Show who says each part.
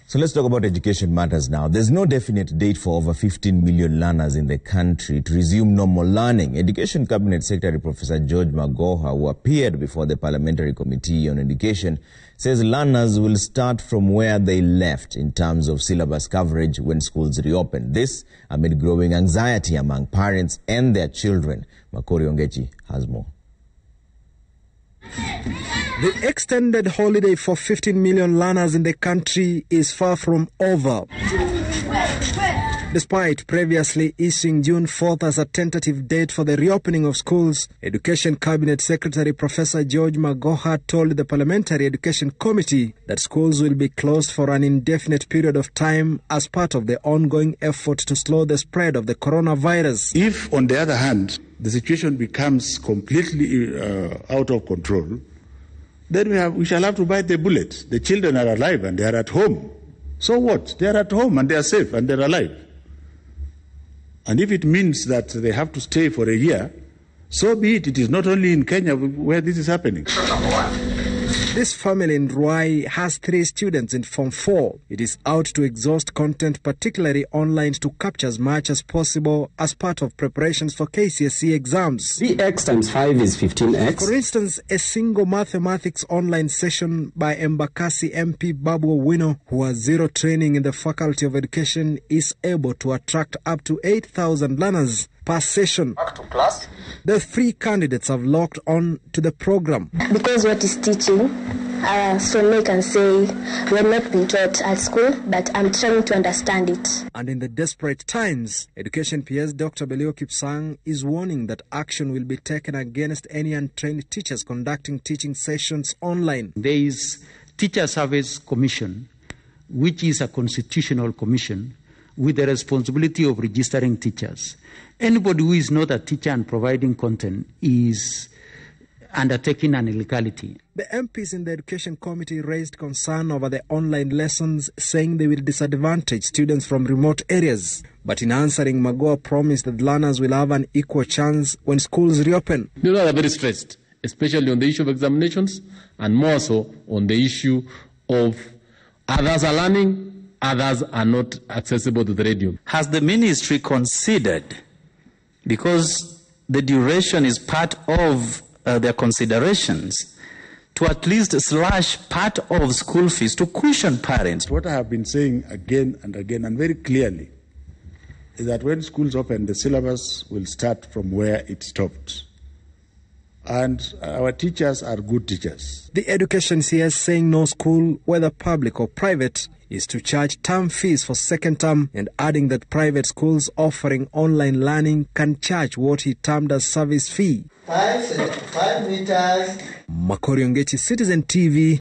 Speaker 1: So let's talk about education matters now. There's no definite date for over 15 million learners in the country to resume normal learning. Education Cabinet Secretary Professor George Magoha, who appeared before the Parliamentary Committee on Education, says learners will start from where they left in terms of syllabus coverage when schools reopen. This amid growing anxiety among parents and their children. Makori Ongechi has more.
Speaker 2: The extended holiday for 15 million learners in the country is far from over. Despite previously issuing June 4th as a tentative date for the reopening of schools, Education Cabinet Secretary Professor George Magoha told the Parliamentary Education Committee that schools will be closed for an indefinite period of time as part of the ongoing effort to slow the spread of the coronavirus.
Speaker 3: If, on the other hand, the situation becomes completely out of control, then we shall have to bite the bullet. The children are alive and they are at home. So what? They are at home and they are safe and they are alive. And if it means that they have to stay for a year, so be it. It is not only in Kenya where this is happening.
Speaker 2: This family in Ruai has 3 students in Form 4. It is out to exhaust content, particularly online, to capture as much as possible as part of preparations for KCSE exams.
Speaker 4: 3x times 5 is 15x.
Speaker 2: For instance, a single mathematics online session by Embakasi MP Babu Owino, who has 0 training in the Faculty of Education, is able to attract up to 8,000 learners per session.
Speaker 5: Back to class.
Speaker 2: The 3 candidates have locked on to the program.
Speaker 6: Because what is teaching, so they can say, we're not being taught at school, but I'm trying to understand it.
Speaker 2: And in the desperate times, Education PS Dr. Belio Kipsang is warning that action will be taken against any untrained teachers conducting teaching sessions online.
Speaker 7: There is Teacher Service Commission, which is a constitutional commission with the responsibility of registering teachers. Anybody who is not a teacher and providing content is undertaking an illegality.
Speaker 2: The MPs in the Education Committee raised concern over the online lessons, saying they will disadvantage students from remote areas. But in answering, Magoha promised that learners will have an equal chance when schools reopen.
Speaker 8: They are very stressed, especially on the issue of examinations and more so on the issue of others are learning, others are not accessible to the radio.
Speaker 9: Has the ministry considered, because the duration is part of their considerations, to at least slash part of school fees to cushion parents?
Speaker 3: What I have been saying again and again and very clearly is that when schools open, the syllabus will start from where it stopped. And our teachers are good teachers.
Speaker 2: The Education CS saying no school, whether public or private, is to charge term fees for second term, and adding that private schools offering online learning can charge what he termed as service fee.
Speaker 5: 5 meters.
Speaker 2: Makori Ongechi, Citizen TV.